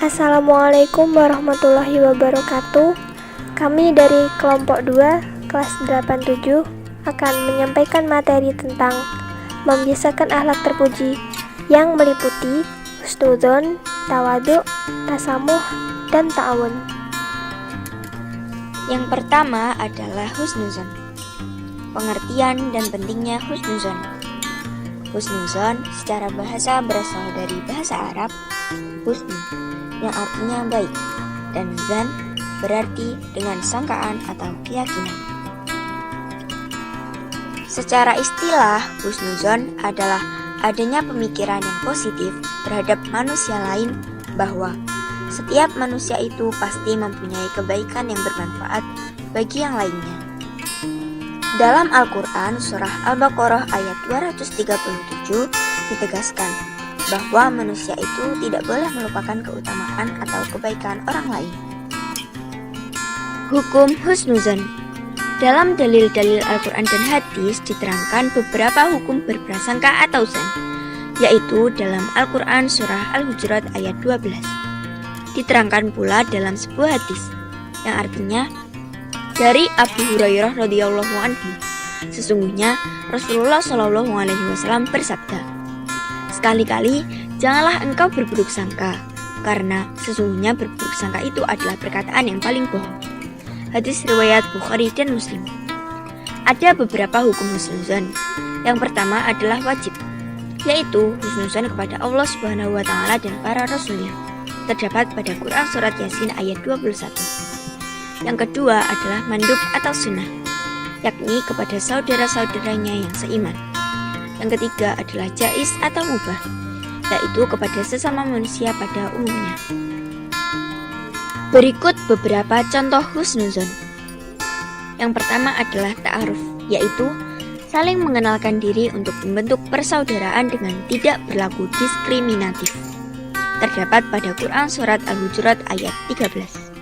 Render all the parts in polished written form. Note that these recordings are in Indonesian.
Assalamualaikum warahmatullahi wabarakatuh. Kami dari kelompok 2 kelas 87 akan menyampaikan materi tentang membiasakan akhlak terpuji yang meliputi husnudzon, tawadhu, tasamuh, dan ta'awun. Yang pertama adalah husnudzon. Pengertian dan pentingnya husnudzon. Husnudzon secara bahasa berasal dari bahasa Arab husnu, yang artinya baik, dan zan berarti dengan sangkaan atau keyakinan. Secara istilah, husnudzon adalah adanya pemikiran yang positif terhadap manusia lain, bahwa setiap manusia itu pasti mempunyai kebaikan yang bermanfaat bagi yang lainnya. Dalam Al-Quran, surah Al-Baqarah ayat 237 ditegaskan bahwa manusia itu tidak boleh melupakan keutamaan atau kebaikan orang lain. Hukum husnudzon. Dalam dalil-dalil Al-Quran dan hadis diterangkan beberapa hukum berprasangka atau zan, yaitu dalam Al-Quran surah Al-Hujurat ayat 12. Diterangkan pula dalam sebuah hadis yang artinya dari Abu Hurairah radhiyallahu anhu, sesungguhnya Rasulullah shallallahu alaihi wasallam bersabda, "Sekali-kali janganlah engkau berburuk sangka, karena sesungguhnya berburuk sangka itu adalah perkataan yang paling bohong." Hadis riwayat Bukhari dan Muslim. Ada beberapa hukum husnudzon. Yang pertama adalah wajib, yaitu husnudzon kepada Allah Subhanahu wa taala dan para rasulnya. Terdapat pada Quran surat Yasin ayat 21. Yang kedua adalah mandub atau sunnah, yakni kepada saudara-saudaranya yang seiman. Yang ketiga adalah jaiz atau mubah, yaitu kepada sesama manusia pada umumnya. Berikut beberapa contoh husnudzon. Yang pertama adalah ta'aruf, yaitu saling mengenalkan diri untuk membentuk persaudaraan dengan tidak berlaku diskriminatif. Terdapat pada Quran surat Al-Hujurat ayat 13.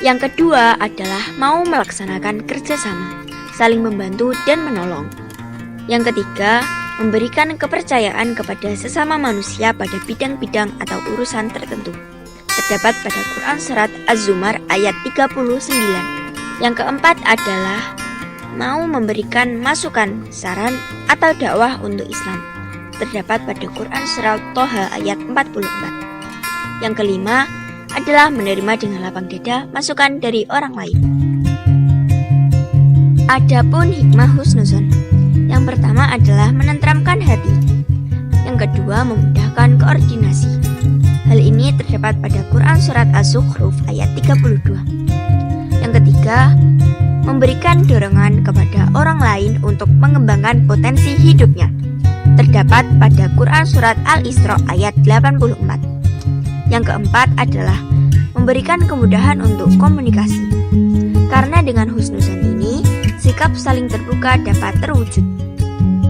Yang kedua adalah mau melaksanakan kerjasama, saling membantu dan menolong. Yang ketiga, memberikan kepercayaan kepada sesama manusia pada bidang-bidang atau urusan tertentu. Terdapat pada Quran surat Az-Zumar ayat 39. Yang keempat adalah mau memberikan masukan, saran, atau dakwah untuk Islam. Terdapat pada Quran surat Toha ayat 44. Yang kelima adalah menerima dengan lapang dada masukan dari orang lain. Adapun hikmah husnudzon, yang pertama adalah menenteramkan hati. Yang kedua memudahkan koordinasi. Hal ini terdapat pada Quran surat Az-Zukhruf ayat 32. Yang ketiga, memberikan dorongan kepada orang lain untuk mengembangkan potensi hidupnya. Terdapat pada Quran surat Al-Isra ayat 84. Yang keempat adalah memberikan kemudahan untuk komunikasi. Karena dengan husnudzon ini, sikap saling terbuka dapat terwujud.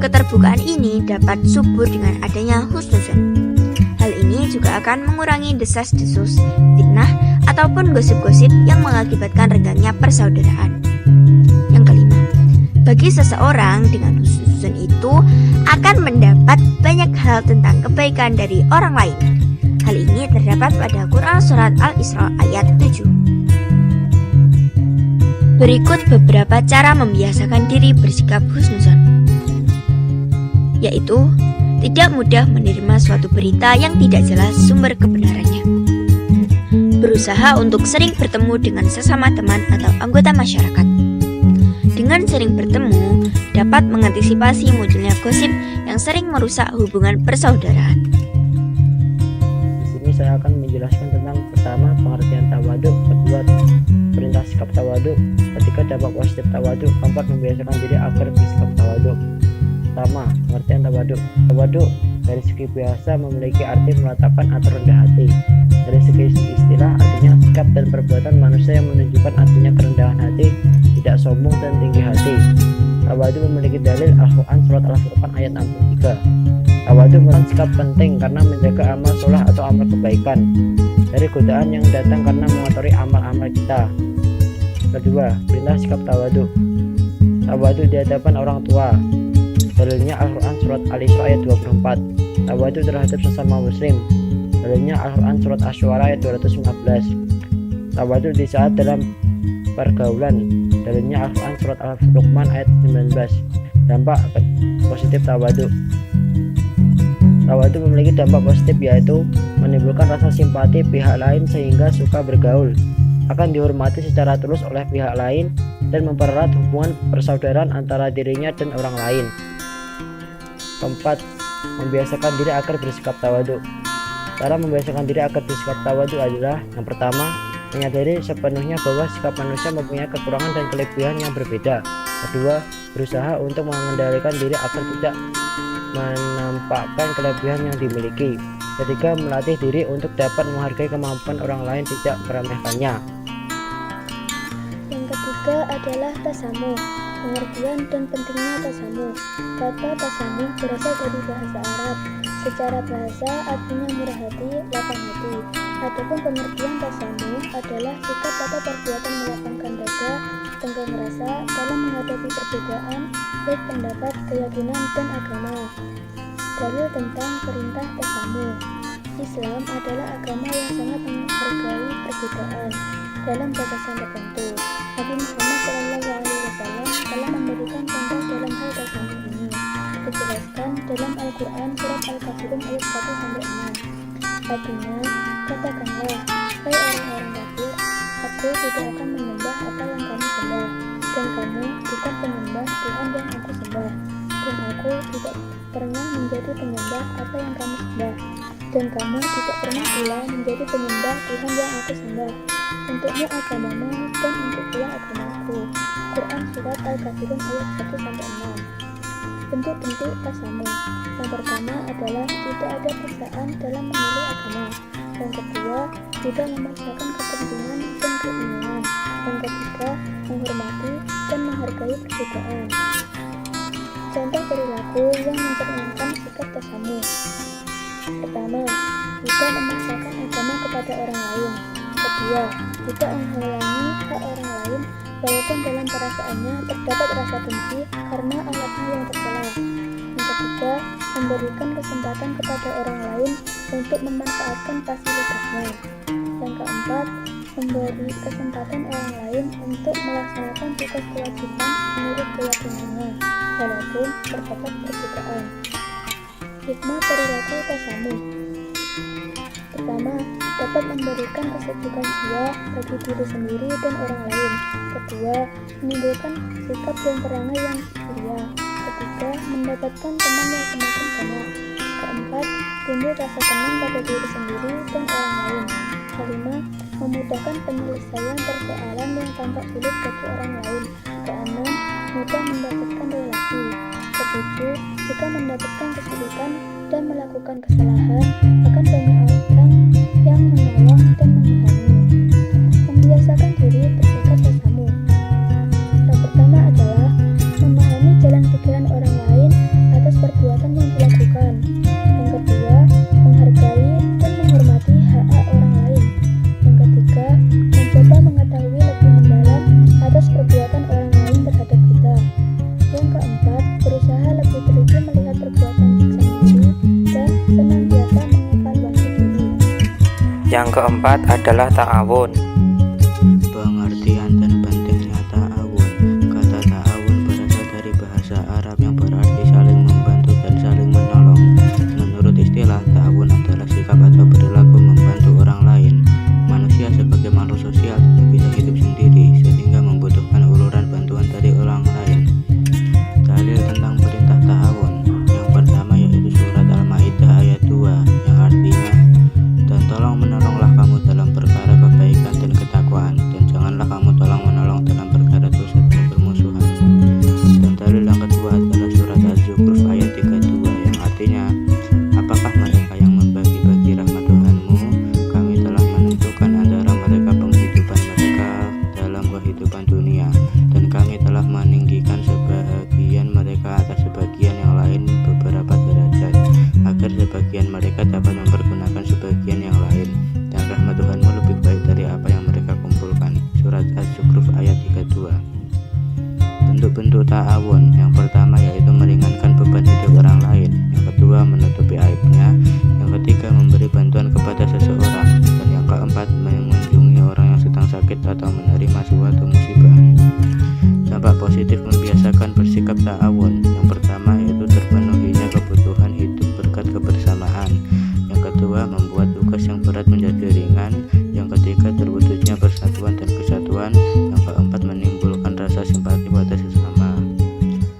Keterbukaan ini dapat subur dengan adanya husnudzon. Hal ini juga akan mengurangi desas-desus, fitnah, ataupun gosip-gosip yang mengakibatkan renggangnya persaudaraan. Yang kelima, bagi seseorang dengan husnudzon itu akan mendapat banyak hal tentang kebaikan dari orang lain. Hal ini terdapat pada Quran surat Al-Isra ayat 7. Berikut beberapa cara membiasakan diri bersikap husnudzon, yaitu tidak mudah menerima suatu berita yang tidak jelas sumber kebenarannya. Berusaha untuk sering bertemu dengan sesama teman atau anggota masyarakat. Dengan sering bertemu, dapat mengantisipasi munculnya gosip yang sering merusak hubungan persaudaraan. Saya akan menjelaskan tentang pertama pengertian tawadhu, kedua perintah sikap tawadhu, ketiga dampak positif tawadhu, keempat membiasakan diri agar bersikap tawadhu. Pertama, pengertian tawadhu. Tawadhu dari segi bahasa memiliki arti meletakkan atau rendah hati. Dari segi istilah artinya sikap dan perbuatan manusia yang menunjukkan artinya kerendahan hati, tidak sombong dan tinggi hati. Tawadhu memiliki dalil Al-Quran surat Al-Furqan ayat 63. Tawadhu merupakan sikap penting karena menjaga amal sholah atau amal kebaikan dari godaan yang datang karena mengotori amal-amal kita. Kedua, perintah sikap tawadhu. Tawadhu di hadapan orang tua. Dalilnya Al-Quran surat Al-Isra ayat 24. Tawadhu terhadap sesama muslim. Dalilnya Al-Quran surat Asy-Syu'ara ayat 215. Tawadhu di saat dalam pergaulan. Dalilnya Al-Quran surat Al-Luqman ayat 19. Dampak positif tawadhu. Tawadhu memiliki dampak positif, yaitu menimbulkan rasa simpati pihak lain sehingga suka bergaul, akan dihormati secara tulus oleh pihak lain, dan mempererat hubungan persaudaraan antara dirinya dan orang lain. Keempat, membiasakan diri agar bersikap tawadhu. Cara membiasakan diri agar bersikap tawadhu adalah: yang pertama, menyadari sepenuhnya bahwa sikap manusia mempunyai kekurangan dan kelebihan yang berbeda. Kedua, berusaha untuk mengendalikan diri agar tidak menampakkan kelebihan yang dimiliki. Ketiga, melatih diri untuk dapat menghargai kemampuan orang lain, tidak meremehkannya. Yang ketiga adalah tasamuh. Pengertian dan pentingnya tasamuh. Kata tasamuh berasal dari bahasa Arab. Secara bahasa artinya murah hati, lapang hati. Adapun pengertian tasamuh adalah sikap atau perbuatan melapangkan dada, tenggang rasa dalam menghadapi perbedaan, baik pendapat, keyakinan, dan agama. Dalil tentang perintah tasamuh. Islam adalah agama yang sangat menghargai perbedaan dalam batasan tertentu. Nabi Muhammad SAW telah memberikan contoh dalam hal tasamuh ini. Dijelaskan dalam Al-Quran surat Al-Kafirun ayat 1-6. Artinya, katakanlah, hai orang-orang kafir, aku tidak akan menyembah apa yang kamu sembah, dan kamu bukan penyembah Tuhan yang aku sembah, dan aku tidak pernah menjadi penyembah apa yang kamu sembah, dan kamu tidak pernah pula menjadi penyembah Tuhan yang aku sembah. Untukmu agamamu dan untukku agamaku. Quran surat Al-Kafirun ayat 1-6. Bentuk-bentuk tasamuh. Yang pertama adalah tidak ada paksaan dalam memilih agama. Yang kedua, tidak memaksakan kepentingan dan keinginan. Yang ketiga, menghormati dan menghargai perbedaan. Contoh perilaku yang mencerminkan sikap tasamuh. Pertama, tidak memaksakan agama kepada orang lain. Kedua, tidak menghalangi hak orang lain walaupun dalam perasaannya terdapat rasa benci karena anaknya yang tercela. Yang ketiga, memberikan kesempatan kepada orang lain untuk memanfaatkan fasilitasnya. Yang keempat, memberi kesempatan orang lain untuk melaksanakan tugas kewajiban menurut keyakinannya walaupun terdapat perbedaan. Hikmah perilaku tasamuh. Pertama, dapat memberikan kesejukan jiwa bagi diri sendiri dan orang lain. Kedua, menimbulkan sikap dan perangai yang mulia. Ketiga, mendapatkan teman yang semakin banyak. Keempat, timbul rasa tenang pada diri sendiri dan orang lain. Kelima, memudahkan penyelesaian persoalan yang tampak sulit bagi orang lain. Keenam, mudah mendapatkan relasi. Ketujuh, jika mendapatkan kesulitan dan melakukan kesalahan, akan banyak orang yang menolong dan memahami. Membiasakan diri bersikap tasamuh. Yang pertama adalah memahami jalan pikiran orang lain atas perbuatan yang dilakukan. Yang kedua, menghargai dan menghormati hak-hak orang lain. Yang ketiga, mencoba mengetahui lebih mendalam atas perbuatan orang lain terhadap kita. Yang keempat, berusaha lebih teliti melihat perbuatan sendiri dan senantiasa mengevaluasi diri. Yang keempat adalah ta'awun. Pengertian dan pentingnya ta'awun. Kata ta'awun berasal dari bahasa Arab yang berarti saling membantu dan saling menolong. Menurut istilah, ta'awun adalah sikap atau perilaku membantu orang lain. Manusia sebagai makhluk sosial tidak bisa hidup sendiri, sehingga membutuhkan uluran bantuan dari orang lain. Dalil tentang perintah ta'awun. Yang pertama yaitu surat Al-Maidah ayat 2, yang artinya, dan tolong menolonglah kamu dalam perkara kebaikan dan kedua, membuat tugas yang berat menjadi ringan. Yang ketiga, terwujudnya persatuan dan kesatuan. Yang keempat, menimbulkan rasa simpati pada sesama.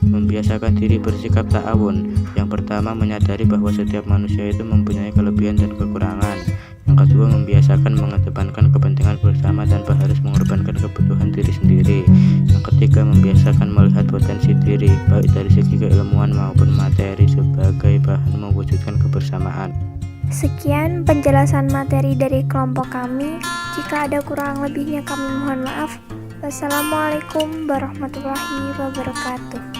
Membiasakan diri bersikap ta'awun. Yang pertama, menyadari bahwa setiap manusia itu mempunyai kelebihan dan kekurangan. Yang kedua, membiasakan mengedepankan kepentingan bersama tanpa harus mengorbankan kebutuhan diri sendiri. Yang ketiga, membiasakan melihat potensi diri, baik dari segi keilmuan maupun materi, sebagai bahan mewujudkan kebersamaan. Sekian penjelasan materi dari kelompok kami. Jika ada kurang lebihnya kami mohon maaf. Wassalamualaikum warahmatullahi wabarakatuh.